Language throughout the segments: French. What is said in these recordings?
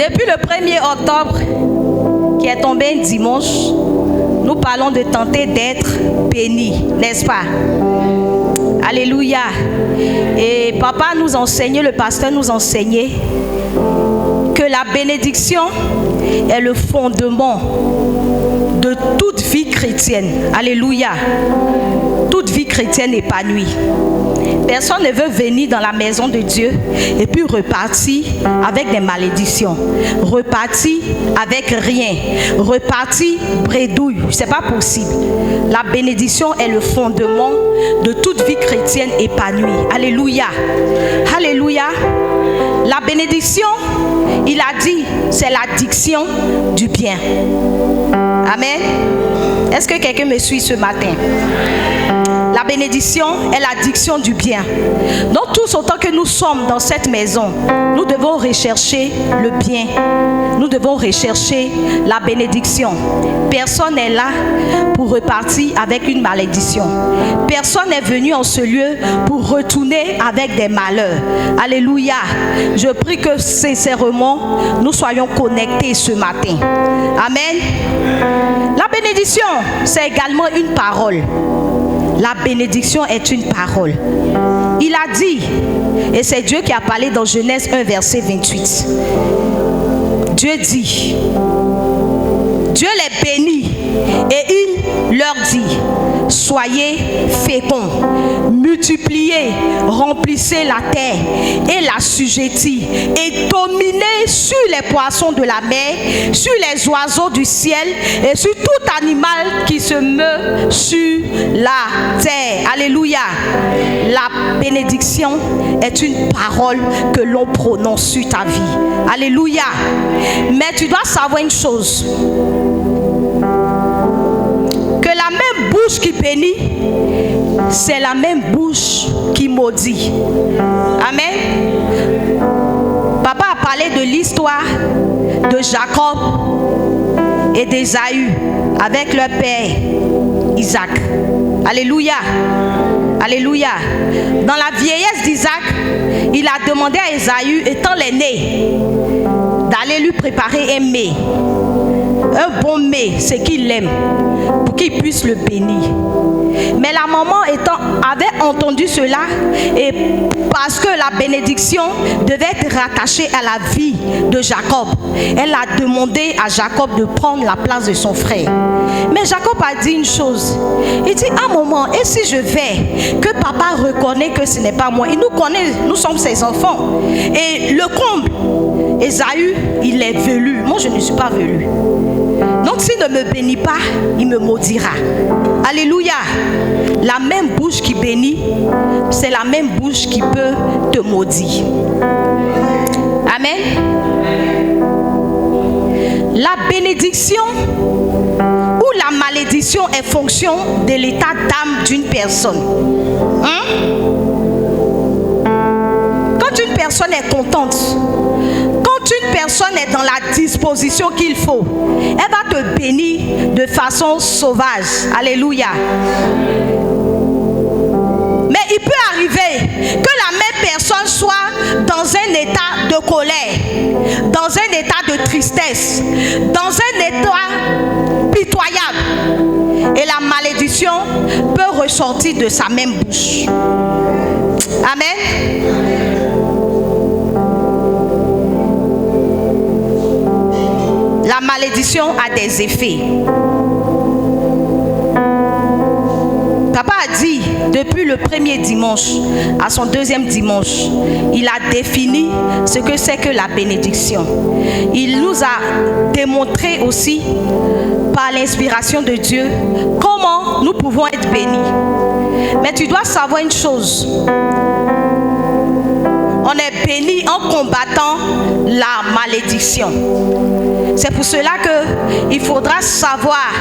Depuis le 1er octobre, qui est tombé un dimanche, nous parlons de tenter d'être béni, n'est-ce pas? Alléluia. Et papa nous enseignait, le pasteur nous enseignait que la bénédiction est le fondement de toute vie chrétienne. Alléluia. Toute vie chrétienne épanouie. Personne ne veut venir dans la maison de Dieu et puis repartir avec des malédictions, repartir avec rien, repartir bredouille. C'est pas possible. La bénédiction est le fondement de toute vie chrétienne épanouie. Alléluia. Alléluia. La bénédiction, il a dit, c'est l'addiction du bien. Amen. Est-ce que quelqu'un me suit ce matin? La bénédiction est l'addiction du bien. Donc tous autant que nous sommes dans cette maison, nous devons rechercher le bien. Nous devons rechercher la bénédiction. Personne n'est là pour repartir avec une malédiction. Personne n'est venu en ce lieu pour retourner avec des malheurs. Alléluia. Je prie que sincèrement, nous soyons connectés ce matin. Amen. La bénédiction, c'est également une parole. La bénédiction est une parole. Il a dit, et c'est Dieu qui a parlé dans Genèse 1, verset 28. Dieu dit, Dieu les bénit et il leur dit, soyez féconds, multipliez, remplissez la terre et l'assujettis et dominez sur les poissons de la mer, sur les oiseaux du ciel et sur tout animal qui se meut sur la terre. Alléluia. La bénédiction est une parole que l'on prononce sur ta vie. Alléluia. Mais tu dois savoir une chose, que la même bouche qui bénit, c'est la même bouche qui maudit. Amen. Papa a parlé de l'histoire de Jacob et d'Ésaü avec leur père Isaac. Alléluia. Alléluia. Dans la vieillesse d'Isaac, il a demandé à Ésaü, étant l'aîné, d'aller lui préparer un mets. Un bon mets, c'est qu'il aime, pour qu'il puisse le bénir. Mais la maman avait entendu cela, et parce que la bénédiction devait être rattachée à la vie de Jacob, elle a demandé à Jacob de prendre la place de son frère. Mais Jacob a dit une chose. Il dit, à un moment, et si je vais, que papa reconnaît que ce n'est pas moi. Il nous connaît, nous sommes ses enfants. Et le comble, Ésaü, il est velu. Moi, je ne suis pas velu. Donc s'il ne me bénit pas, il me maudira. Alléluia. La même bouche qui bénit, c'est la même bouche qui peut te maudire. Amen. La bénédiction ou la malédiction est fonction de l'état d'âme d'une personne. Quand une personne est contente, quand une personne est dans la disposition qu'il faut, elle va te bénir de façon sauvage. Alléluia. Mais il peut arriver que la même personne soit dans un état de colère, dans un état de tristesse, dans un état pitoyable. Et la malédiction peut ressortir de sa même bouche. Amen. La malédiction a des effets. Papa a dit, depuis le premier dimanche à son deuxième dimanche, il a défini ce que c'est que la bénédiction. Il nous a démontré aussi, par l'inspiration de Dieu, comment nous pouvons être bénis. Mais tu dois savoir une chose. On est béni en combattant la malédiction. C'est pour cela qu'il faudra savoir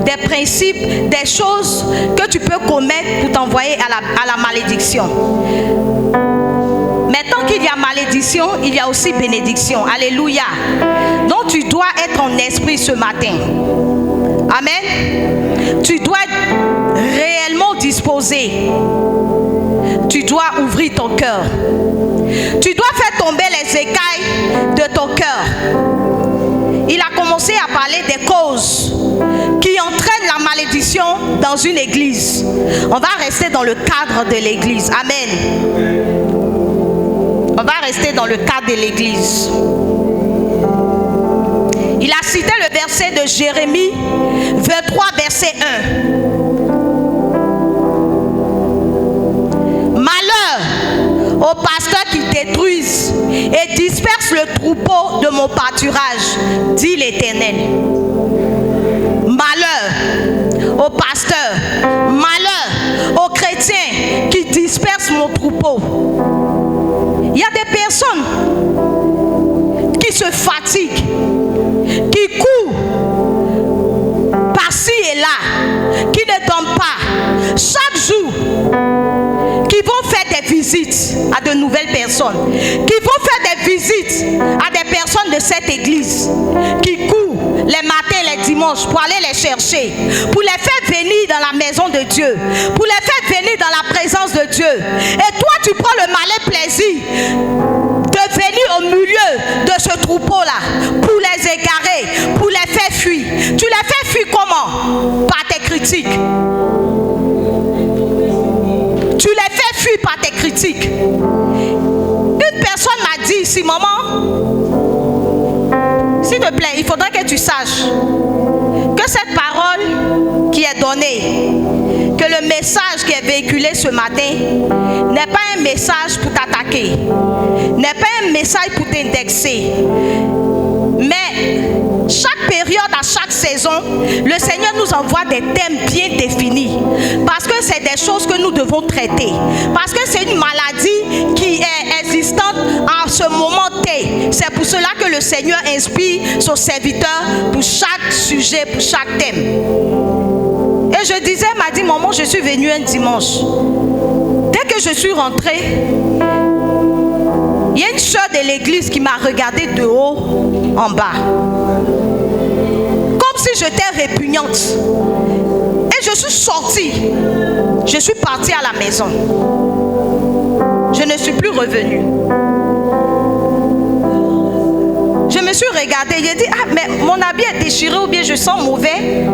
des principes, des choses que tu peux commettre pour t'envoyer à la malédiction. Mais tant qu'il y a malédiction, il y a aussi bénédiction. Alléluia. Donc tu dois être en esprit ce matin. Amen. Tu dois être réellement disposé. Tu dois ouvrir ton cœur. Tu dois faire tomber les écailles de ton cœur. il a commencé à parler des causes qui entraînent la malédiction dans une église. On va rester dans le cadre de l'église. Amen. On va rester dans le cadre de l'église. Il a cité le verset de Jérémie 23, verset 1. Malheur aux pasteurs qui détruisent et dispersent le troupeau de mon pâturage, dit l'Éternel. Malheur aux pasteurs, malheur aux chrétiens qui dispersent mon troupeau. Il y a des personnes qui se fatiguent, qui courent par-ci et là, qui ne dorment pas, chaque jour, qui vont faire des visites à de nouvelles personnes, qui vont faire des visites à des personnes de cette église, qui courent les matins, les dimanches pour aller les chercher, pour les faire venir dans la maison de Dieu, pour les faire venir dans la présence de Dieu. Et toi, tu prends le malin plaisir de venir au milieu de ce troupeau-là pour les égarer, pour les faire fuir. Tu les fais fuir comment? Par tes critiques. Tu les fais fuir par tes critiques. Une personne m'a dit ici, maman, s'il te plaît, il faudrait que tu saches que cette parole qui est donnée, que le message qui est véhiculé ce matin n'est pas un message pour t'attaquer, n'est pas un message pour t'indexer. Mais chaque période, à chaque saison, le Seigneur nous envoie des thèmes bien définis. Parce que c'est des choses que nous devons traiter. Parce que c'est une maladie qui est existante en ce moment T. C'est pour cela que le Seigneur inspire son serviteur pour chaque sujet, pour chaque thème. Et je disais, elle m'a dit, maman, je suis venue un dimanche. Dès que je suis rentrée, il y a une sœur de l'église qui m'a regardée de haut en bas. Comme si j'étais répugnante. Et je suis sortie. Je suis partie à la maison. Je ne suis plus revenue. Je me suis regardée. J'ai dit, ah, mais mon habit est déchiré ou bien je sens mauvais.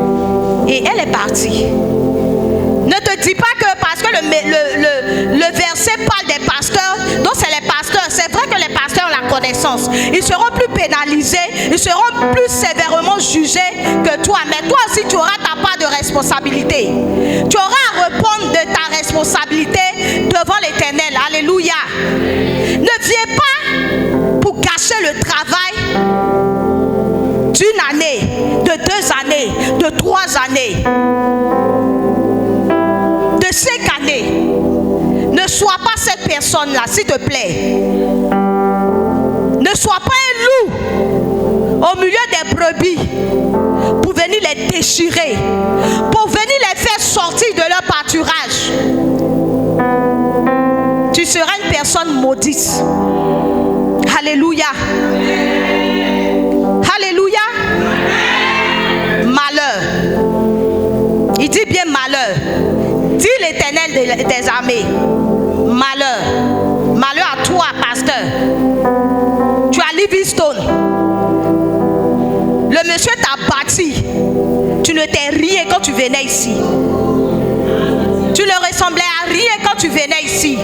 Et elle est partie. Ne te dis pas que parce que le verset parle des pasteurs, donc c'est les pasteurs. C'est vrai que les pasteurs ont la connaissance. Ils seront plus pénalisés, ils seront plus sévèrement jugés que toi. Mais toi aussi, tu auras ta part de responsabilité. Tu auras à répondre de ta responsabilité devant l'Éternel. Alléluia. Ne viens pas pour gâcher le travail d'une année, de 2 années, de 3 années. 5 années. Ne sois pas cette personne-là, s'il te plaît. Ne sois pas un loup au milieu des brebis pour venir les déchirer, pour venir les faire sortir de leur pâturage. Tu seras une personne maudite. Alléluia. Alléluia. Malheur. Il dit bien malheur. Dis l'Éternel des armées, malheur, malheur à toi, pasteur. Tu as Livingstone. Le monsieur t'a bâti. Tu ne t'es rien quand tu venais ici. Tu ne ressemblais à rien quand tu venais ici.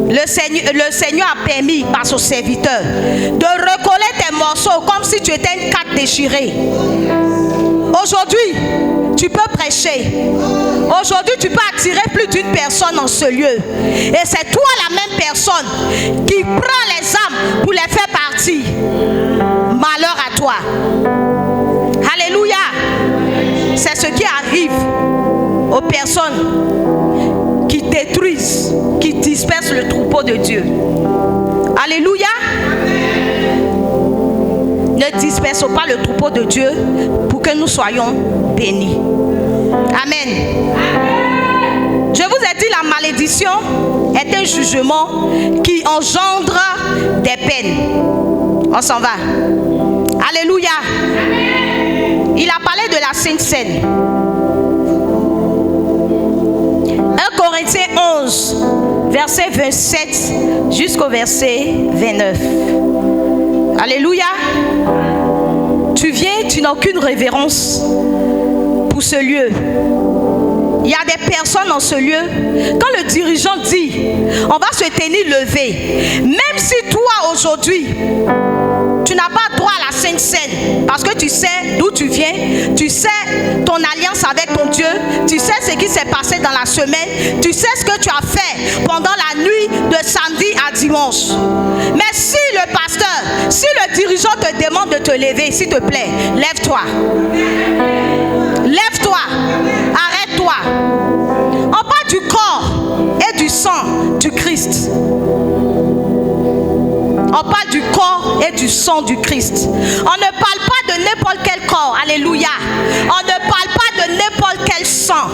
Le Seigneur a permis par son serviteur de recoller tes morceaux comme si tu étais une carte déchirée. Aujourd'hui, tu peux prêcher. Aujourd'hui, tu peux attirer plus d'une personne en ce lieu. Et c'est toi la même personne qui prend les âmes pour les faire partir. Malheur à toi. Alléluia. C'est ce qui arrive aux personnes qui détruisent, qui dispersent le troupeau de Dieu. Alléluia. Ne dispersons pas le troupeau de Dieu pour que nous soyons bénis. Amen. Je vous ai dit, la malédiction est un jugement qui engendre des peines. On s'en va. Alléluia. Il a parlé de la Sainte Seine. 1 Corinthiens 11, verset 27 jusqu'au verset 29. Alléluia. n'as aucune révérence pour ce lieu. Il y a des personnes dans ce lieu, quand le dirigeant dit, on va se tenir levé, même si toi aujourd'hui, tu n'as pas droit à la Sainte Seine, parce que tu sais d'où tu viens, tu sais ton alliance avec ton Dieu, tu sais ce qui s'est passé dans la semaine, tu sais ce que tu as fait pendant la nuit de samedi à dimanche. Mais si le pasteur, si le dirigeant te demande de te lever, s'il te plaît, lève-toi. Lève-toi. Arrête-toi. On parle du corps et du sang du Christ. On parle du corps et du sang du Christ. On ne parle pas de n'importe quel corps. Alléluia. On ne parle pas de n'importe quel sang.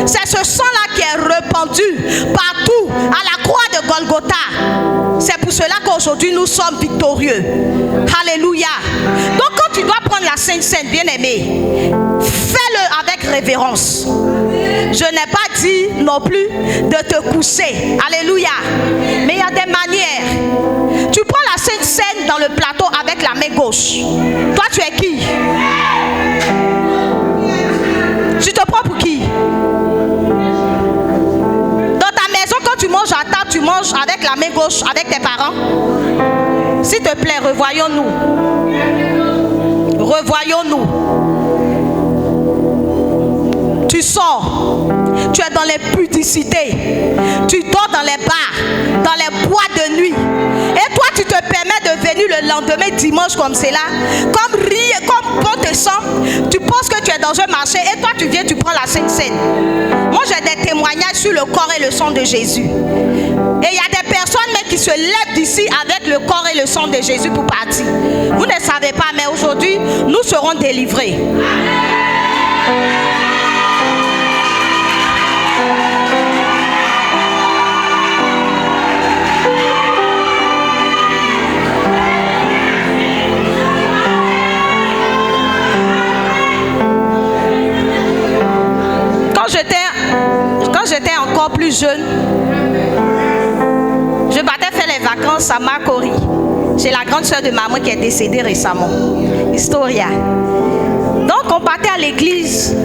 C'est ce sang-là qui est répandu partout à la croix de Golgotha. C'est pour cela qu'aujourd'hui nous sommes victorieux. Alléluia. Donc quand tu dois prendre la Sainte Seine, bien-aimé, fais-le avec révérence. Je n'ai pas dit non plus de te coucher. Alléluia. Mais il y a des manières. Tu prends la Sainte Seine dans le plateau avec la main gauche. Toi, tu es qui? Tu te prends pour qui? Dans ta maison, quand tu manges à table, tu manges avec la main gauche, avec tes parents. S'il te plaît, revoyons-nous. Revoyons-nous. Tu sors, tu es dans les pudicités, tu dors dans les bars, dans les boîtes de nuit. Et toi, tu te permets de venir le lendemain dimanche comme c'est là, comme rire, comme bon te sent. Tu penses que tu es dans un marché et toi, tu viens, tu prends la Sainte Seine. Moi, j'ai des témoignages sur le corps et le sang de Jésus. Et il y a des personnes même qui se lèvent d'ici avec le corps et le sang de Jésus pour partir. Vous ne savez pas, mais aujourd'hui, nous serons délivrés. Quand j'étais encore plus jeune, je partais faire les vacances à Makori. J'ai la grande soeur de maman qui est décédée récemment, Historia. Donc on partait à l'église,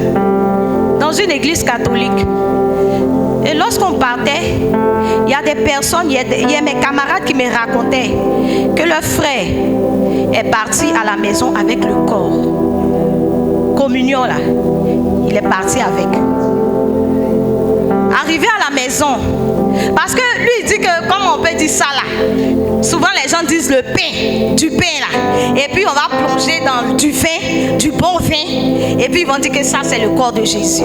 dans une église catholique. Et lorsqu'on partait, il y a des personnes, il y a mes camarades qui me racontaient que leur frère est parti à la maison avec le corps. Communion là, il est parti avec. Arrivé à la maison, parce que lui il dit que, comme on peut dire ça là, souvent les gens disent le pain, du pain là, et puis on va plonger dans du vin, du bon vin, et puis ils vont dire que ça c'est le corps de Jésus.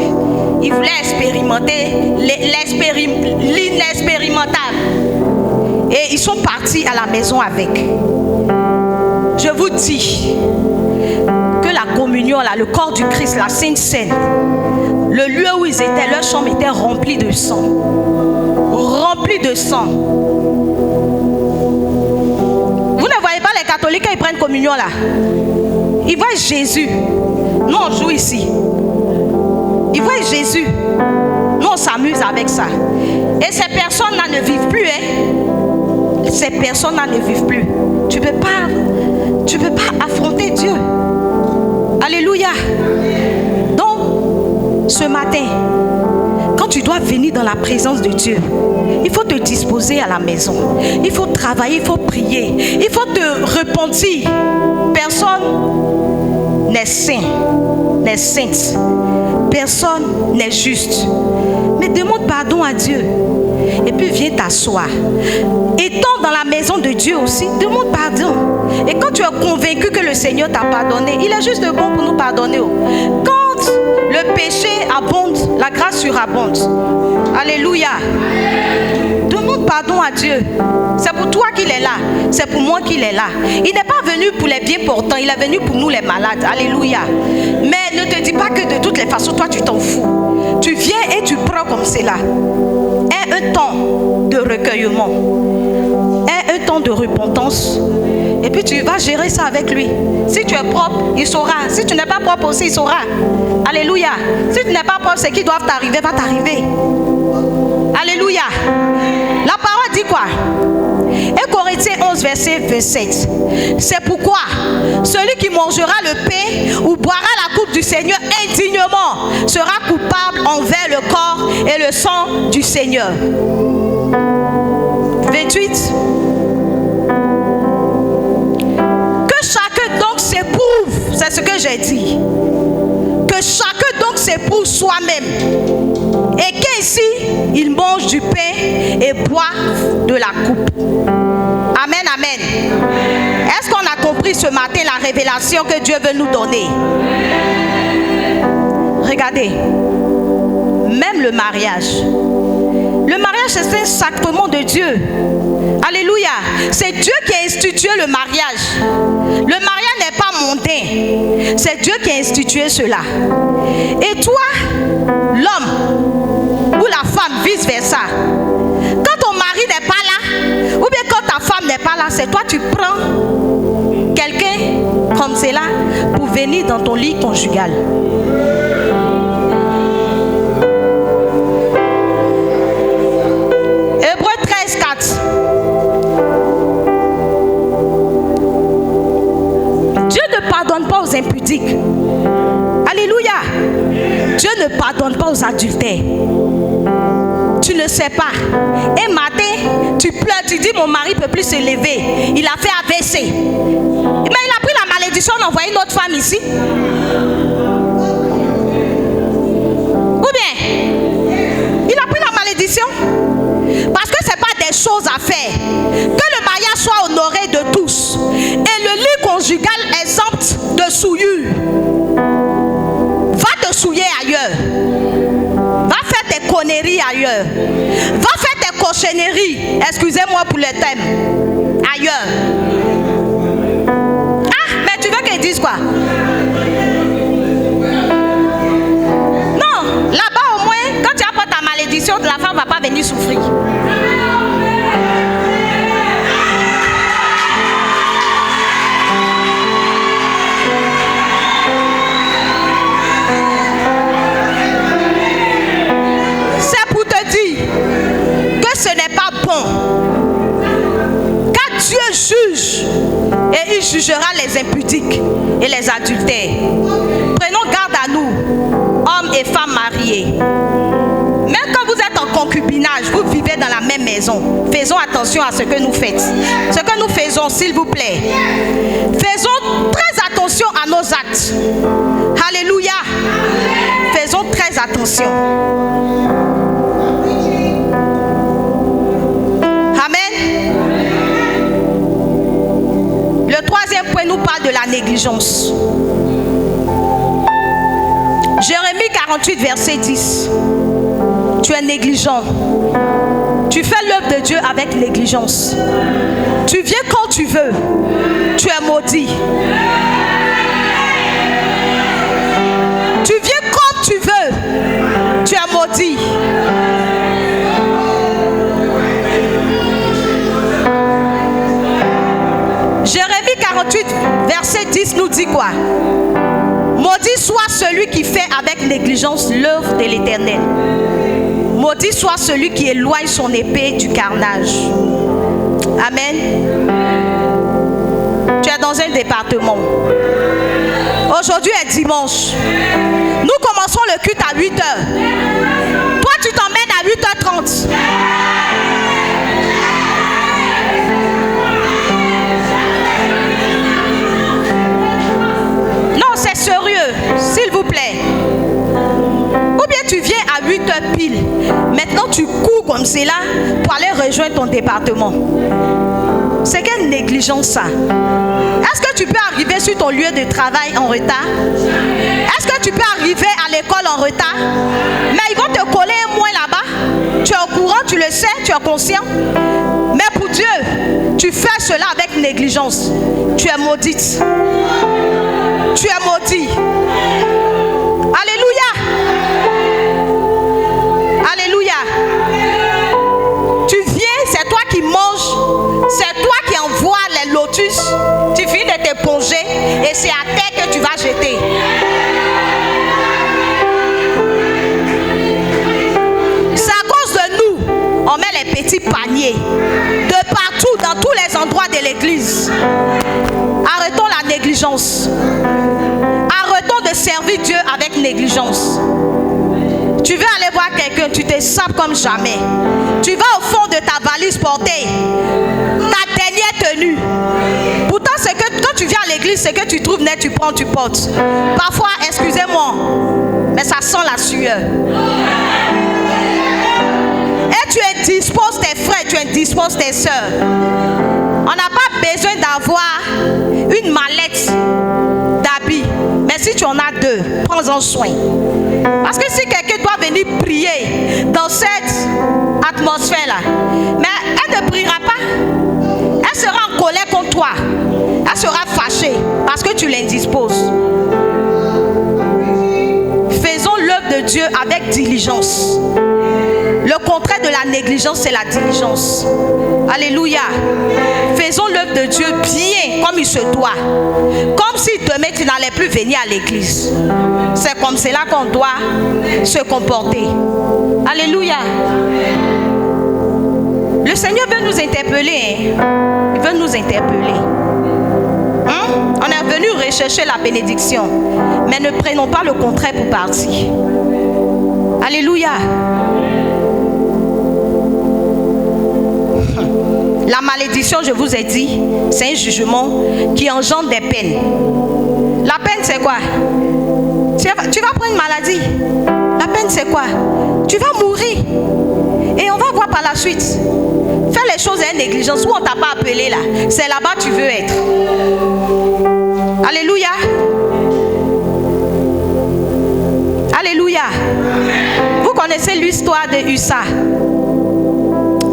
Ils voulaient expérimenter l'inexpérimentable, et ils sont partis à la maison avec. Je vous dis que la communion là, le corps du Christ, la Sainte Seine, le lieu où ils étaient, leur chambre était remplie de sang. Remplie de sang. Vous ne voyez pas les catholiques quand ils prennent communion là? Ils voient Jésus. Nous on joue ici. Ils voient Jésus. Nous on s'amuse avec ça. Et ces personnes-là ne vivent plus. Ces personnes-là ne vivent plus. Tu ne peux pas affronter Dieu. Alléluia. Donc, ce matin, quand tu dois venir dans la présence de Dieu, il faut te disposer à la maison. Il faut travailler, il faut prier. Il faut te repentir. Personne n'est saint, n'est sainte. Personne n'est juste. Mais demande pardon à Dieu. Et puis viens t'asseoir. Étant dans la maison de Dieu aussi, demande pardon. Et quand tu es convaincu que le Seigneur t'a pardonné, il est juste bon pour nous pardonner. Quand le péché abonde, la grâce surabonde. Alléluia. Demande pardon à Dieu. C'est pour toi qu'il est là. C'est pour moi qu'il est là. Il n'est pas venu pour les bien portants. Il est venu pour nous les malades. Alléluia. Mais ne te dis pas que de toutes les façons, toi tu t'en fous. Tu viens et tu prends comme c'est là. Aie un temps de recueillement. Aie un temps de repentance. Et puis tu vas gérer ça avec lui. Si tu es propre, il saura. Si tu n'es pas propre aussi, il saura. Alléluia. Si tu n'es pas propre, ce qui doit t'arriver va t'arriver. Alléluia. La parole dit quoi? Et Corinthiens 11, verset 27. C'est pourquoi celui qui mangera le pain ou boira la coupe du Seigneur indignement sera coupable envers le corps et le sang du Seigneur. 28. Que chacun donc s'éprouve, c'est ce que j'ai dit. Que chacun donc s'éprouve soi-même. Et qu'ici, il mange du pain et boit de la coupe. Amen, amen. Est-ce qu'on a compris ce matin la révélation que Dieu veut nous donner? Regardez, même le mariage. Le mariage, c'est un sacrement de Dieu. Alléluia. C'est Dieu qui a institué le mariage. Le mariage n'est pas mondain. C'est Dieu qui a institué cela. Et toi, l'homme ou la femme, vice versa. Quand ton mari n'est pas là, ou bien quand ta femme n'est pas là, c'est toi tu prends quelqu'un comme cela pour venir dans ton lit conjugal. Hébreux 13, 4. Dieu ne pardonne pas aux impudiques. Alléluia. Dieu ne pardonne pas aux adultères. Tu ne sais pas. Un matin, tu pleures, tu dis mon mari ne peut plus se lever. Il a fait AVC. Mais il a pris la malédiction d'envoyer une autre femme ici. Ou bien, il a pris la malédiction. Parce que ce n'est pas des choses à faire. Que le mariage soit honoré de tous. Et le lit conjugal exempt de souillure. Va te souiller ailleurs. Va faire tes conneries ailleurs. Va faire tes cochonneries. Excusez-moi pour le thème. Ailleurs. Ah, mais tu veux qu'ils disent quoi? Non, là-bas au moins, quand tu apportes ta malédiction, la femme ne va pas venir souffrir. Ce n'est pas bon. Car Dieu juge et il jugera les impudiques et les adultères. Prenons garde à nous, hommes et femmes mariés. Même quand vous êtes en concubinage, vous vivez dans la même maison. Faisons attention à ce que nous faites. Ce que nous faisons, s'il vous plaît. Faisons très attention à nos actes. Alléluia. Faisons très attention. Le troisième point nous parle de la négligence. Jérémie 48, verset 10. Tu es négligent. Tu fais l'œuvre de Dieu avec négligence. Tu viens quand tu veux. Tu es maudit. Tu viens quand tu veux. Tu es maudit. Jérémie 48, verset 10 nous dit quoi? Maudit soit celui qui fait avec négligence l'œuvre de l'Éternel. Maudit soit celui qui éloigne son épée du carnage. Amen. Tu es dans un département. Aujourd'hui est dimanche. Nous commençons le culte à 8h. Toi, tu t'emmènes à 8h30. Non, c'est sérieux, s'il vous plaît. Ou bien tu viens à 8h pile. Maintenant, tu cours comme cela pour aller rejoindre ton département. C'est quelle négligence ça? Est-ce que tu peux arriver sur ton lieu de travail en retard? Est-ce que tu peux arriver à l'école en retard? Mais ils vont te coller un moins là-bas. Tu es au courant, tu le sais, tu es conscient. Mais pour Dieu, tu fais cela avec négligence. Tu es maudite. Tu es maudit. Alléluia. Alléluia. Tu viens, c'est toi qui manges. C'est toi qui envoies les lotus. Tu finis de t'éponger et c'est à terre que tu vas jeter. C'est à cause de nous. On met les petits paniers. De partout, dans tous les endroits de l'église. Arrêtons la négligence. Arrêtons de servir Dieu avec négligence. Tu veux aller voir quelqu'un, tu te sapes comme jamais. Tu vas au fond de ta valise porter ta dernière tenue. Pourtant, c'est que quand tu viens à l'église, c'est que tu trouves net, tu prends, tu portes. Parfois, excusez-moi, mais ça sent la sueur. Et tu indisposes tes frères, tu indisposes tes soeurs. On n'a pas besoin d'avoir une mallette d'habits. Mais si tu en as deux, prends-en soin. Parce que si quelqu'un doit venir prier dans cette atmosphère-là, mais elle ne priera pas. Elle sera en colère contre toi. Elle sera fâchée parce que tu l'indisposes. Faisons l'œuvre de Dieu avec diligence. Le contraire de la négligence, c'est la diligence. Alléluia. Faisons l'œuvre de Dieu bien, comme il se doit. Comme si demain tu n'allais plus venir à l'église. C'est comme cela qu'on doit se comporter. Alléluia. Le Seigneur veut nous interpeller. Il veut nous interpeller. On est venu rechercher la bénédiction. Mais ne prenons pas le contraire pour partir. Alléluia. La malédiction, je vous ai dit, c'est un jugement qui engendre des peines. La peine, c'est quoi? Tu vas prendre une maladie. La peine, c'est quoi? Tu vas mourir. Et on va voir par la suite. Faire les choses avec négligence. Où on ne t'a pas appelé là. C'est là-bas que tu veux être. Alléluia. Alléluia. Vous connaissez l'histoire de Ussa.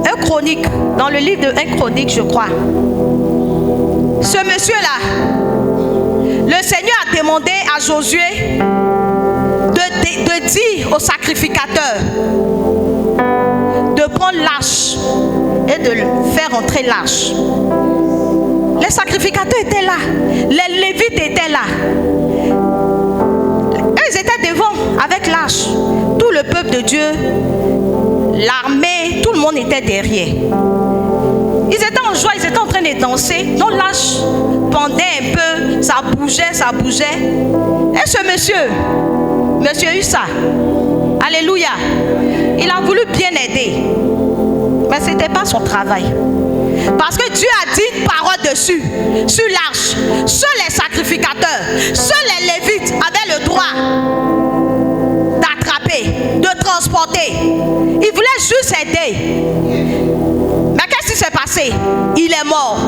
Un chronique, dans le livre de 1 Chronique, je crois. Ce monsieur-là, le Seigneur a demandé à Josué de dire au sacrificateur de prendre l'arche et de faire entrer l'arche. Les sacrificateurs étaient là, les lévites étaient là. Ils étaient devant avec l'arche. Tout le peuple de Dieu, l'armée, tout le monde était derrière. Ils étaient en joie, ils étaient en train de danser. Donc l'arche pendait un peu, ça bougeait. Et ce monsieur Ussa, alléluia, il a voulu bien aider. Mais ce n'était pas son travail. Parce que Dieu a dit une parole dessus, sur l'arche. Seuls les sacrificateurs, seuls les lévites avaient le droit d'attraper, de transporter. Il voulait juste aider. Mais qu'est-ce qui s'est passé? Il est mort.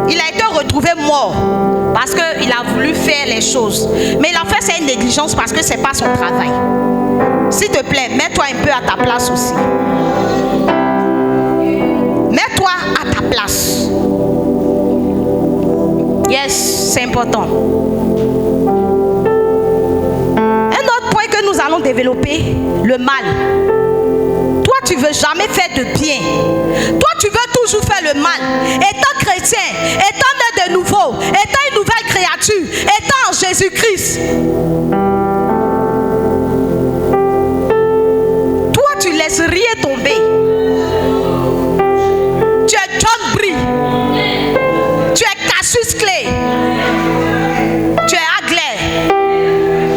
Il a été retrouvé mort parce qu'il a voulu faire les choses. Mais il a fait cette négligence parce que ce n'est pas son travail. S'il te plaît, mets-toi un peu à ta place aussi. Mets-toi à ta place. Yes, c'est important. Un autre point que nous allons développer, le mal. Toi, tu ne veux jamais faire de bien. Toi, tu veux toujours faire le mal. Étant chrétien, étant né de nouveau, étant une nouvelle créature, étant en Jésus-Christ. Toi, tu laisses rien tomber. Tu es John Brie. Tu es Cassius Clay. Tu es Aglaé.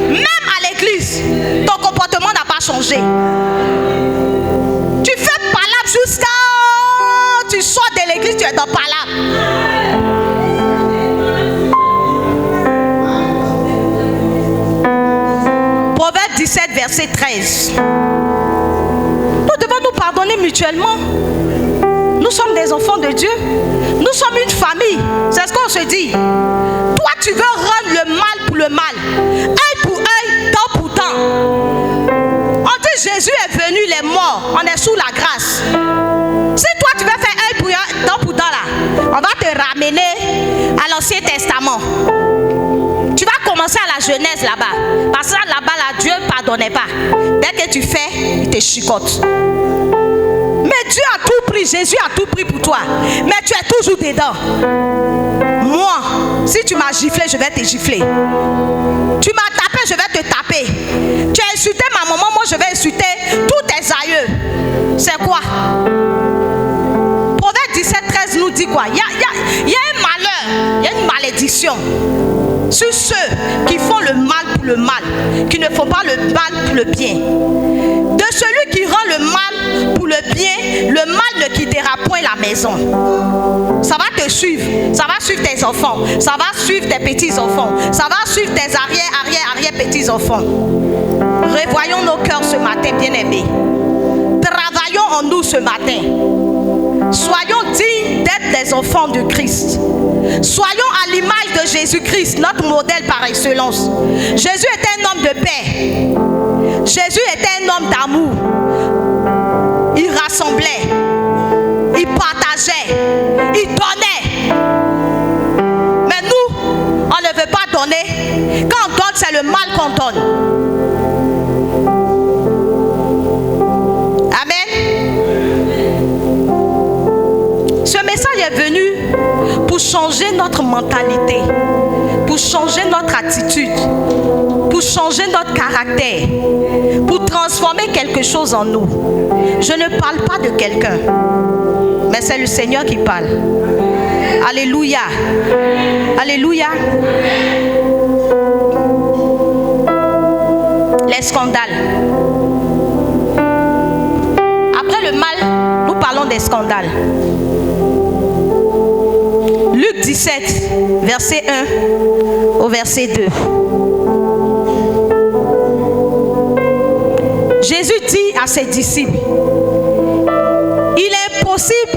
Même à l'église, ton comportement n'a pas changé. Tu fais palabre jusqu'à... Tu sors de l'église, tu es dans palabre. Proverbe 17, verset 13. Nous devons nous pardonner mutuellement. Nous sommes des enfants de Dieu. Nous sommes une famille. C'est ce qu'on se dit. Toi, tu veux rendre le mal pour le mal. Œil pour œil, dent pour dent. On dit Jésus est venu, il est mort. On est sous la grâce. Si toi, tu veux faire œil pour œil, dent pour dent là, on va te ramener à l'Ancien Testament. Tu vas commencer à la Genèse là-bas. Parce que là-bas, là, Dieu ne pardonnait pas. Dès que tu fais, il te chicote. Mais Dieu a tout pris, Jésus a tout pris pour toi. Mais tu es toujours dedans. Moi, si tu m'as giflé, je vais te gifler. Tu m'as tapé, je vais te taper. Tu as insulté ma maman, moi je vais insulter tous tes aïeux. c'est quoi? Proverbe 17:13 nous dit quoi? Il y a un malheur, il y a une malédiction sur ceux qui font le mal pour le mal, qui ne font pas le mal pour le bien. De celui qui rend le mal pour le bien, le mal ne quittera point la maison. Ça va te suivre, ça va suivre tes enfants, ça va suivre tes petits-enfants, ça va suivre tes arrière-petits-enfants. Revoyons nos cœurs ce matin, bien-aimés. Travaillons en nous ce matin. Soyons dignes d'être des enfants de Christ. Soyons à l'image de Jésus-Christ, notre modèle par excellence. Jésus était un homme de paix. Jésus était un homme d'amour. Il rassemblait, il partageait, il donnait. Mais nous, on ne veut pas donner. Quand on donne, c'est le mal qu'on donne. Ce message est venu pour changer notre mentalité, pour changer notre attitude, pour changer notre caractère, pour transformer quelque chose en nous. Je ne parle pas de quelqu'un, mais c'est le Seigneur qui parle. Alléluia. Alléluia. Les scandales. Après le mal, nous parlons des scandales. Luc 17, verset 1 au verset 2. Jésus dit à ses disciples, il est impossible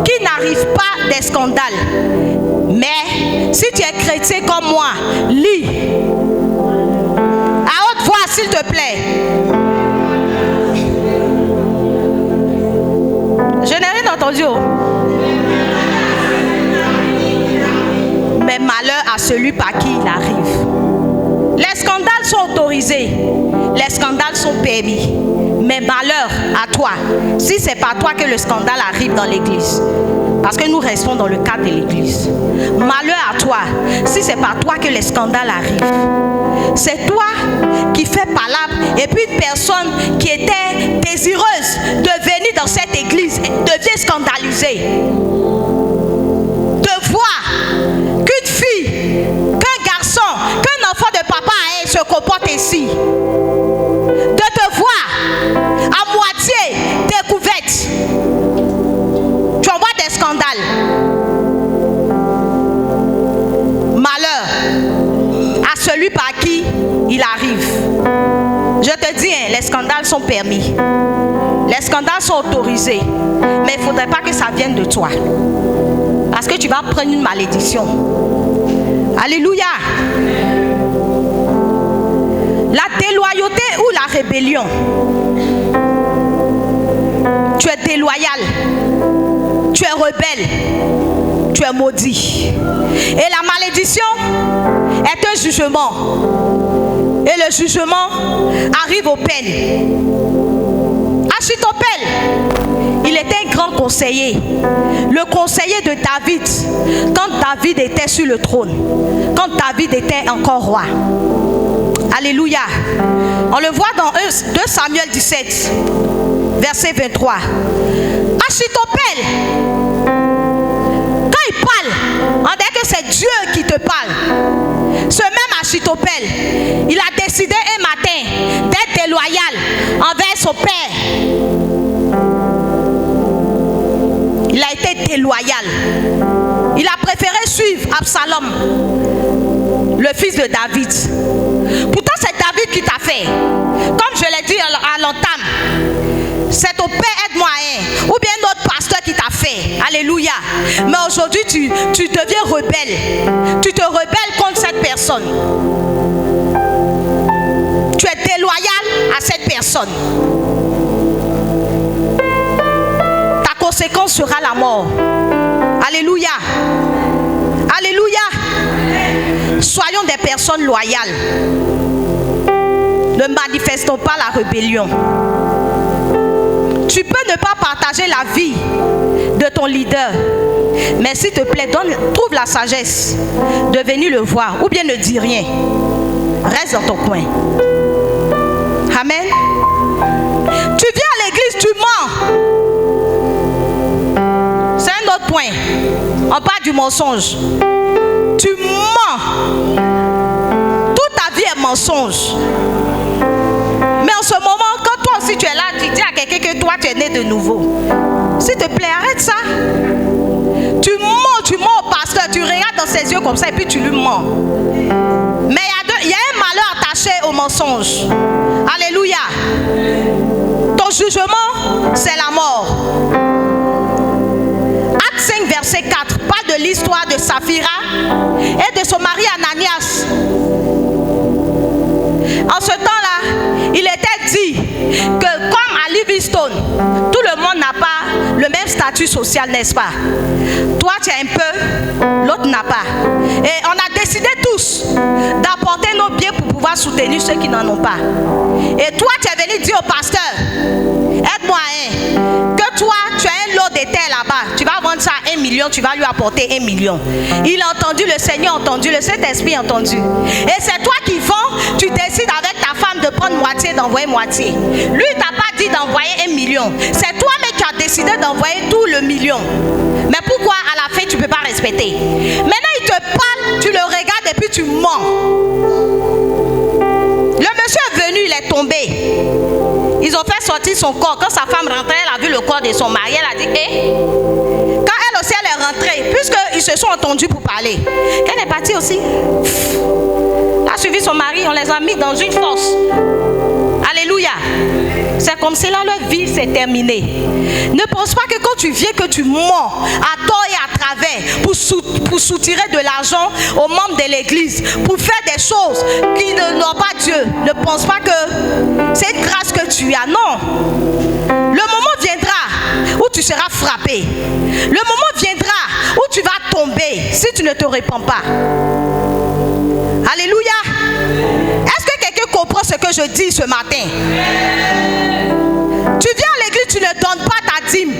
qu'il n'arrive pas des scandales. Mais si tu es chrétien comme moi, lis. À haute voix, s'il te plaît. Je n'ai rien entendu. Mais malheur à celui par qui il arrive. Les scandales sont autorisés. Les scandales sont permis. Mais malheur à toi, si ce n'est pas toi que le scandale arrive dans l'église. Parce que nous restons dans le cadre de l'église. Malheur à toi, si ce n'est pas toi que les scandales arrivent. C'est toi qui fais palabre et puis une personne qui était désireuse de venir dans cette église devient scandalisée. De voir qu'une fille, qu'un garçon, qu'un enfant de papa à elle se comporte ainsi. De te voir à moitié découverte. Tu envoies des scandales. Malheur à celui par qui il arrive. Je te dis, les scandales sont permis. Les scandales sont autorisés. Mais il ne faudrait pas que ça vienne de toi. Parce que tu vas prendre une malédiction. Alléluia. La déloyauté ou la rébellion. Tu es déloyal. Tu es rebelle. Tu es maudit. Et la malédiction est un jugement. Et le jugement arrive aux peines. Achitophel, il était un grand conseiller. Le conseiller de David, quand David était sur le trône, quand David était encore roi. Alléluia. On le voit dans 2 Samuel 17, verset 23. Achitophel, quand il parle, on dirait que c'est Dieu qui te parle. Ce même Achitophel, il a décidé un matin d'être déloyal envers son père. Il a été déloyal. Il a préféré suivre Absalom, le fils de David. Pourtant, c'est David qui t'a fait. Comme je l'ai dit à l'entame, c'est ton père, aide-moi un. Ou bien notre pasteur qui t'a fait. Alléluia. Mais aujourd'hui, tu deviens rebelle. Tu te rebelles contre cette personne. Tu es déloyal à cette personne. Ta conséquence sera la mort. Alléluia. Alléluia. Soyons des personnes loyales. Ne manifestons pas la rébellion. Tu peux ne pas partager la vie de ton leader. Mais s'il te plaît, trouve la sagesse de venir le voir. Ou bien ne dis rien. Reste dans ton coin. Amen. Tu viens à l'église, tu mens. C'est un autre point. On parle du mensonge. Tu mens. Toute ta vie est mensonge. Mais en ce moment, quand toi aussi tu es là, tu dis à quelqu'un que toi tu es né de nouveau. S'il te plaît, arrête ça. Tu mens au pasteur, tu regardes dans ses yeux comme ça et puis tu lui mens. Mais il y a un malheur attaché au mensonge. Alléluia. Ton jugement, c'est la mort. Acte 5, verset 4 parle de l'histoire de Saphira et de son mari Ananias. En ce temps-là, il était dit que comme à Livingstone, tout le monde n'a pas le même statut social, n'est-ce pas? Toi, tu as un peu, l'autre n'a pas. Et on a décidé tous d'apporter nos biens pour pouvoir soutenir ceux qui n'en ont pas. Et toi, tu es venu dire au pasteur, aide-moi, que toi, tu as un lot de terre là-bas. Tu vas vendre ça à 1 million, tu vas lui apporter 1 million. Il a entendu, le Seigneur a entendu, le Saint-Esprit a entendu. Et c'est toi qui vends, tu décides avec ta femme de prendre moitié, d'envoyer moitié. Lui, il t'a pas dit d'envoyer 1 million. C'est toi-même qui as décidé d'envoyer tout le million. Mais pourquoi à la fin tu ne peux pas respecter? Maintenant il te parle, tu le regardes et puis tu mens. Le monsieur est venu, il est tombé. Ils ont fait sortir son corps. Quand sa femme rentrait, elle a vu le corps de son mari. Elle a dit, quand elle aussi elle est rentrée, puisqu'ils se sont entendus pour parler, elle est partie aussi. Elle a suivi son mari, on les a mis dans une fosse. Alléluia. C'est comme cela leur vie s'est terminée. Ne pense pas que quand tu viens, que tu mens à tort et à travers pour soutirer de l'argent aux membres de l'église, pour faire des choses qui n'ont pas Dieu. Ne pense pas que c'est une grâce que tu as. Non. Le moment viendra où tu seras frappé. Le moment viendra où tu vas tomber si tu ne te répands pas. Alléluia. Est-ce que quelqu'un comprend ce que je dis ce matin? Tu viens à l'église, tu ne donnes pas ta dîme.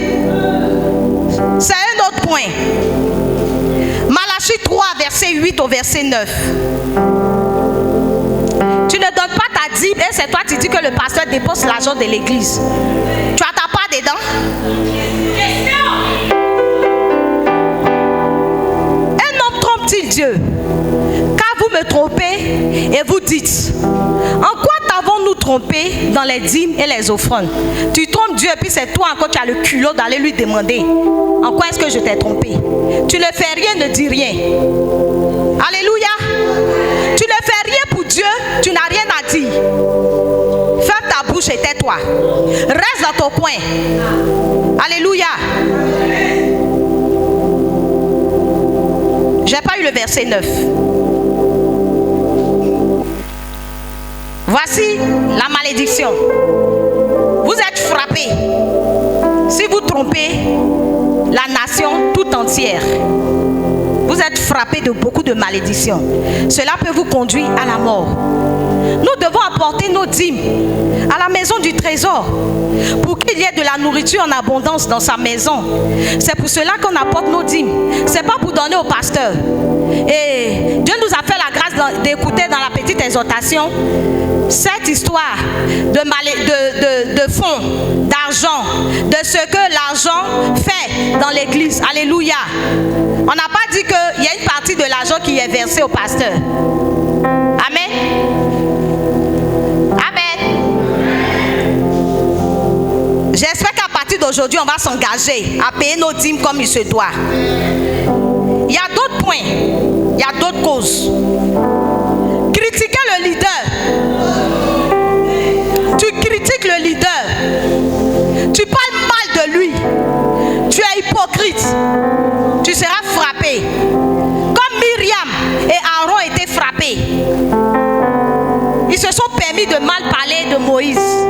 C'est un autre point. Malachie 3, verset 8 au verset 9. Tu ne donnes pas ta dîme et c'est toi qui dis que le pasteur dépose l'argent de l'église. Tu as ta part dedans? Un homme trompe-t-il Dieu? Car vous me trompez et vous dites, en quoi t'avons-nous trompé dans les dîmes et les offrandes? Tu trompes Dieu et puis c'est toi encore qui as le culot d'aller lui demander, en quoi est-ce que je t'ai trompé? Tu ne fais rien, ne dis rien. Alléluia. Tu ne fais rien pour Dieu, tu n'as rien à dire. Ferme ta bouche et tais-toi. Reste dans ton coin. Alléluia. J'ai pas eu le verset 9. Voici la malédiction. Vous êtes frappés si vous trompez la nation tout entière. Vous êtes frappés de beaucoup de malédictions. Cela peut vous conduire à la mort. Nous devons apporter nos dîmes à la maison du trésor pour qu'il y ait de la nourriture en abondance dans sa maison. C'est pour cela qu'on apporte nos dîmes. C'est pas pour donner au pasteur. Et Dieu nous a fait la grâce d'écouter dans la petite exhortation cette histoire de fonds, d'argent, de ce que l'argent fait dans l'église. Alléluia. On n'a pas dit qu'il y a une partie de l'argent qui est versée au pasteur. Amen. Amen. J'espère qu'à partir d'aujourd'hui, on va s'engager à payer nos dîmes comme il se doit. Il y a d'autres points, il y a d'autres causes. Critiquer le leader. Tu critiques le leader. Tu parles mal de lui. Tu es hypocrite. Tu seras frappé. Comme Myriam et Aaron étaient frappés. Ils se sont permis de mal parler de Moïse.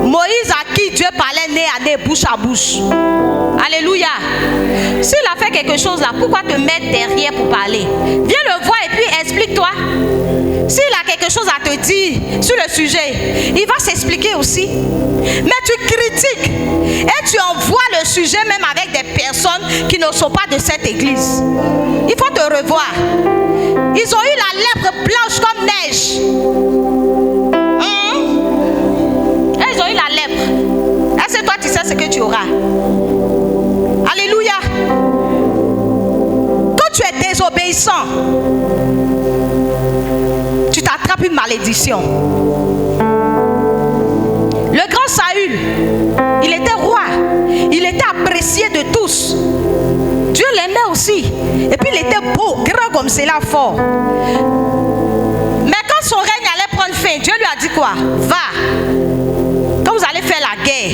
Moïse à qui Dieu parlait nez à nez, bouche à bouche. Alléluia. S'il a fait quelque chose là, pourquoi te mettre derrière pour parler? Viens le voir et puis explique-toi. S'il a quelque chose à te dire sur le sujet, il va s'expliquer aussi. Mais tu critiques et tu envoies le sujet même avec des personnes qui ne sont pas de cette église. Il faut te revoir. Ils ont eu la lèpre blanche comme neige. Ils ont eu la lèpre. ce que tu auras. Alléluia. Quand tu es désobéissant, tu t'attrapes une malédiction. Le grand Saül, il était roi, il était apprécié de tous. Dieu l'aimait aussi. Et puis il était beau, grand comme cela, fort. Mais quand son règne allait prendre fin, Dieu lui a dit quoi? Va. Quand vous allez faire la guerre,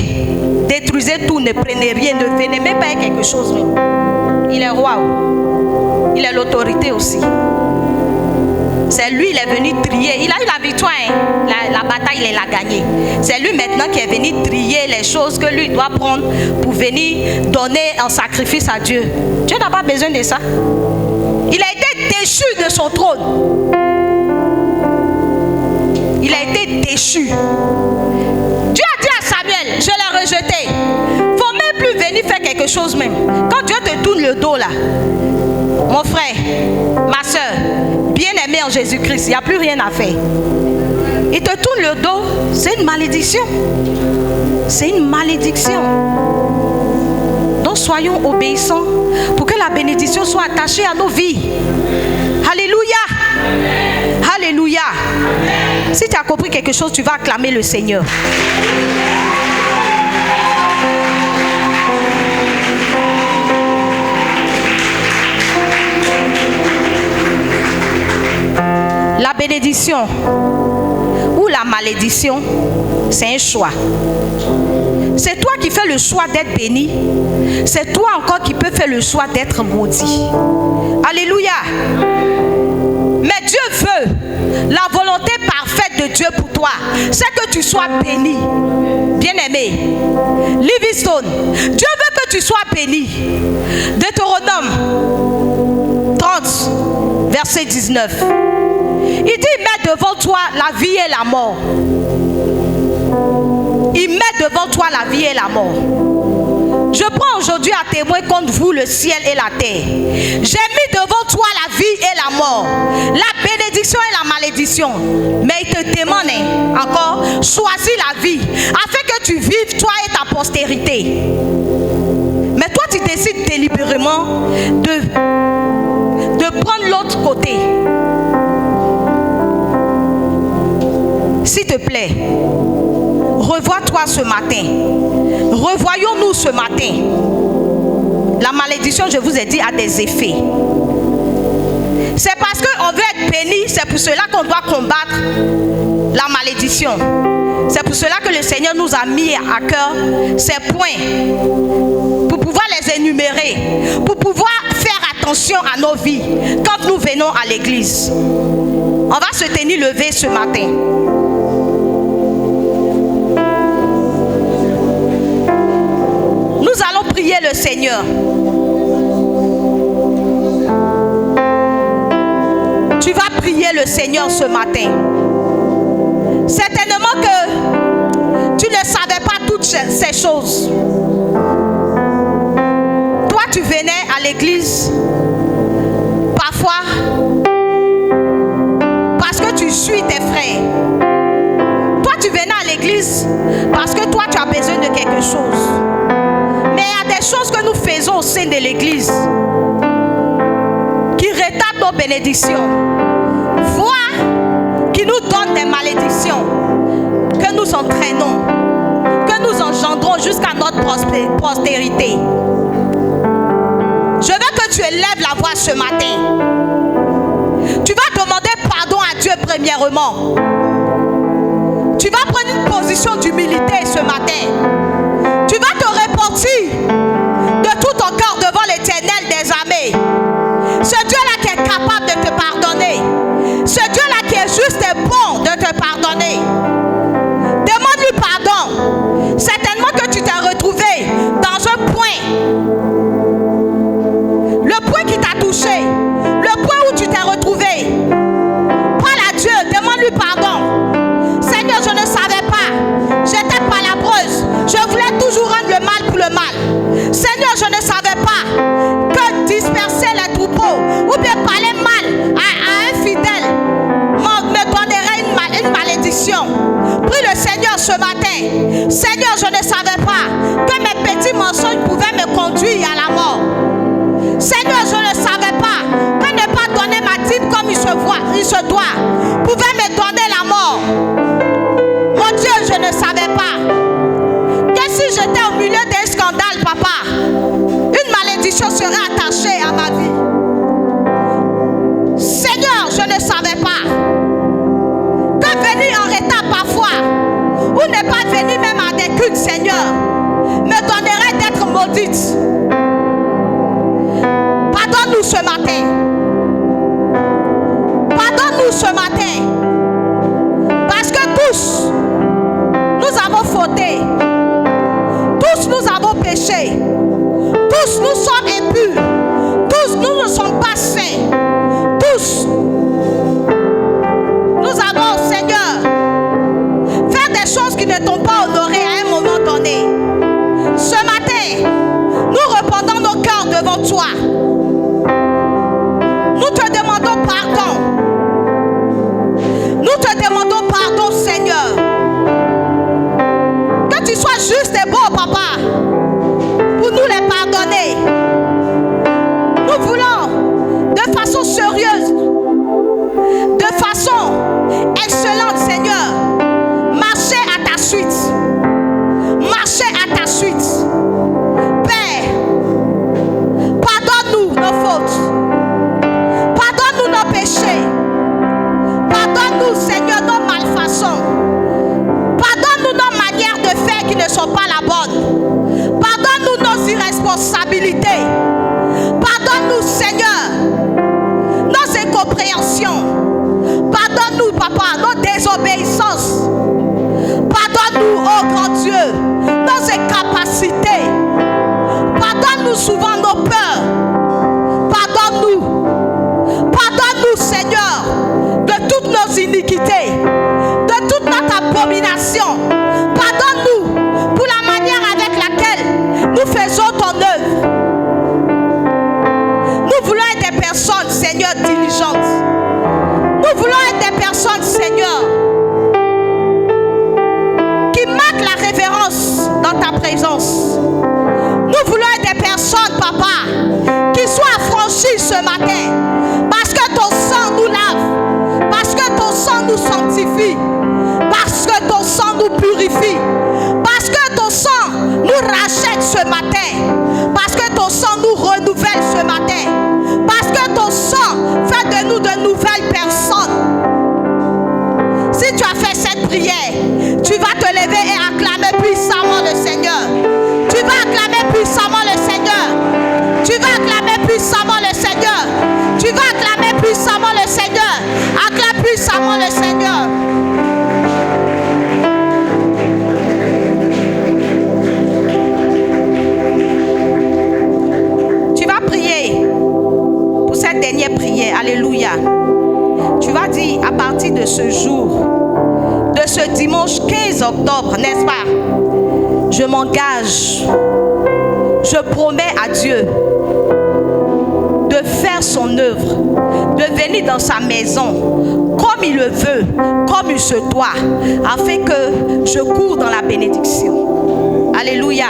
détruisez tout, ne prenez rien, ne venez même pas quelque chose. Il est roi. Il a l'autorité aussi. C'est lui, il est venu trier. Il a eu la victoire. La bataille, il l'a gagnée. C'est lui maintenant qui est venu trier les choses que lui doit prendre pour venir donner un sacrifice à Dieu. Dieu n'a pas besoin de ça. Il a été déchu de son trône. Il a été déchu. Dieu a dit à Samuel, je l'ai rejeté. Il ne faut même plus venir faire quelque chose même. Quand Dieu te tourne le dos là, mon frère, ma soeur, bien-aimé en Jésus-Christ, il n'y a plus rien à faire. Il te tourne le dos, c'est une malédiction. C'est une malédiction. Donc soyons obéissants pour que la bénédiction soit attachée à nos vies. Alléluia. Alléluia. Si tu as compris quelque chose, tu vas acclamer le Seigneur. La bénédiction ou la malédiction, c'est un choix. C'est toi qui fais le choix d'être béni. C'est toi encore qui peux faire le choix d'être maudit. Alléluia. Mais Dieu veut, la volonté parfaite de Dieu pour toi, c'est que tu sois béni. Bien-aimé, Livingstone, Dieu veut que tu sois béni. Deutéronome 30, verset 19. Il dit, il met devant toi la vie et la mort. Il met devant toi la vie et la mort. Je prends aujourd'hui à témoin contre vous le ciel et la terre. J'ai mis devant toi la vie et la mort, la bénédiction et la malédiction. Mais il te demande encore, choisis la vie, afin que tu vives toi et ta postérité. Mais toi tu décides délibérément de prendre l'autre côté. S'il te plaît, revois-toi ce matin. Revoyons-nous ce matin. La malédiction, je vous ai dit, a des effets. C'est parce qu'on veut être béni, c'est pour cela qu'on doit combattre la malédiction. C'est pour cela que le Seigneur nous a mis à cœur ces points, pour pouvoir les énumérer, pour pouvoir faire attention à nos vies quand nous venons à l'église. On va se tenir levé ce matin. Nous allons prier le Seigneur. Tu vas prier le Seigneur ce matin. Certainement que tu ne savais pas toutes ces choses. Toi, tu venais à l'église parfois parce que tu suis tes frères. Toi, tu venais à l'église parce que toi, tu as besoin de quelque chose. Mais il y a des choses que nous faisons au sein de l'église qui retardent nos bénédictions, voire qui nous donnent des malédictions que nous entraînons, que nous engendrons jusqu'à notre postérité. Je veux que tu élèves la voix ce matin. Tu vas demander pardon à Dieu premièrement. Tu vas prendre une position d'humilité ce matin. Tu vas te repentir de tout ton cœur devant l'Éternel des armées. Ce Dieu-là qui est capable de te pardonner. Ce Dieu-là qui est juste et bon de te pardonner. Demande-lui pardon. Certainement que tu t'es retrouvé dans un point. Le point qui t'a touché. Le point où tu t'es retrouvé. Parle à Dieu. Demande-lui pardon. Seigneur, je ne savais pas. J'étais palabreuse. Je voulais toujours rendre le mal pour le mal. Seigneur, je ne savais pas que disperser les troupeaux ou bien parler mal à un fidèle me donnerait une malédiction. Prie le Seigneur ce matin. Seigneur, je ne savais pas que mes mensonge pouvait me conduire à la mort. Seigneur, je ne savais pas que ne pas donner ma dîme comme il se doit, pouvait me donner la mort. Mon Dieu, je ne savais pas que si j'étais au milieu d'un scandale, papa, une malédiction serait attachée à ma vie. Seigneur, je ne savais pas que venir en retard parfois, ou ne pas venir même à des cultes, Seigneur, me donnerait d'être maudite. Pardonne-nous ce matin. Pardonne-nous ce matin. Parce que tous, nous avons fauté. Tous, nous avons péché. Tous, nous sommes impurs. Tous, nous ne sommes pas saints. Tous, nous avons, Seigneur, fait des choses qui ne t'ont pas honoré à un moment donné. Ce matin, nous repentons nos cœurs devant toi. Nous te demandons pardon. Nous te demandons pardon, Seigneur. Que tu sois juste et bon, papa, pour nous les pardonner. Nous voulons, de façon sérieuse, de façon excellente, Seigneur, marcher à ta suite. Marcher à ta suite. Père, pardonne-nous nos fautes. Pardonne-nous nos péchés. Pardonne-nous, Seigneur, nos malfaçons. Pardonne-nous nos manières de faire qui ne sont pas la bonne. Pardonne-nous nos irresponsabilités. Pardonne-nous, Seigneur, nos incompréhensions. Pardonne-nous, papa, nos désobéissances. Pardonne-nous, oh grand Dieu, nos incapacités. Pardonne-nous souvent nos peurs. Pardonne-nous. Pardonne-nous, Seigneur, de toutes nos iniquités, de toute notre abomination. Pardonne-nous pour la manière avec laquelle nous faisons ton œuvre. Nous voulons être des personnes, Seigneur, diligentes. Nous voulons être des personnes, Seigneur, qui marquent la révérence dans ta présence. Nous voulons être des personnes, papa, qui soient affranchies ce matin. Parce que ton sang nous lave. Parce que ton sang nous sanctifie. Parce que ton sang nous purifie. Parce que ton sang nous rachète ce matin. Parce que ton sang nous renouvelle ce matin. Parce que ton sang fait de nous de nouvelles personnes. Si tu as fait cette prière, tu vas te lever et acclamer puissamment le Seigneur. Tu vas acclamer puissamment le Seigneur. Tu vas acclamer puissamment le Seigneur. Tu vas acclamer puissamment le Seigneur. Acclame puissamment le Seigneur. Tu vas prier pour cette dernière prière. Alléluia. Tu vas dire à partir de ce jour, de ce dimanche 15 octobre, n'est-ce pas? Je m'engage. Je promets à Dieu de faire son œuvre, de venir dans sa maison comme il le veut, comme il se doit, afin que je cours dans la bénédiction. Alléluia.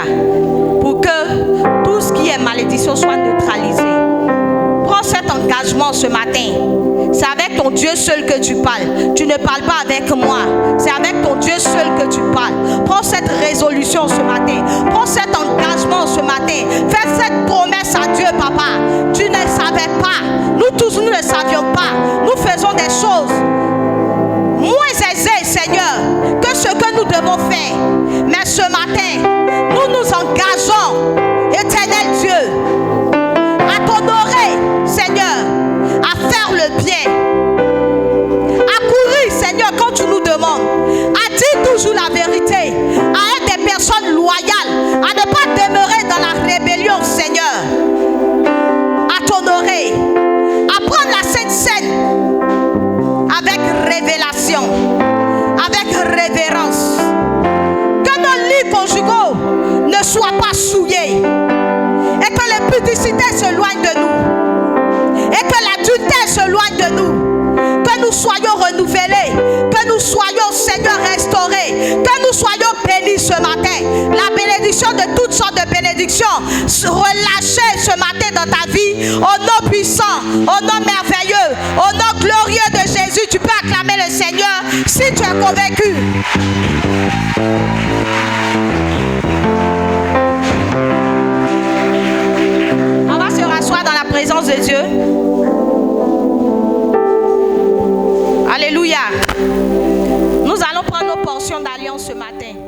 Pour que tout ce qui est malédiction soit neutralisé. Prends cet engagement ce matin. C'est avec ton Dieu seul que tu parles. Tu ne parles pas avec moi. C'est avec ton Dieu seul que tu parles. Prends cette résolution ce matin. Prends cet engagement ce matin. Fais cette promesse à Dieu, papa. Tu ne savais pas. Nous tous, nous ne savions pas. Nous faisons des choses moins aisées, Seigneur, que ce que nous devons faire. Mais ce matin, nous nous engageons, éternel Dieu, à t'honorer, Seigneur, à faire le bien, à courir, Seigneur, quand tu nous demandes, à dire toujours la vérité, à être des personnes loyales, à ne pas demeurer dans la rébellion, Seigneur, à t'honorer, à prendre la Sainte Seine avec révélation, avec révérence, que nos lits conjugaux ne soient pas souillés et que l'impudicité s'éloigne de nous. Et que l'adultère s'éloigne de nous. Que nous soyons renouvelés. Que nous soyons, Seigneur, restaurés. Que nous soyons bénis ce matin. La bénédiction de de toutes sortes de bénédictions relâchées ce matin dans ta vie. Au nom puissant, au nom merveilleux, au nom glorieux de Jésus, tu peux acclamer le Seigneur si tu es convaincu. On va se rasseoir dans la présence de Dieu. Alléluia. Nous allons prendre nos portions d'alliance ce matin.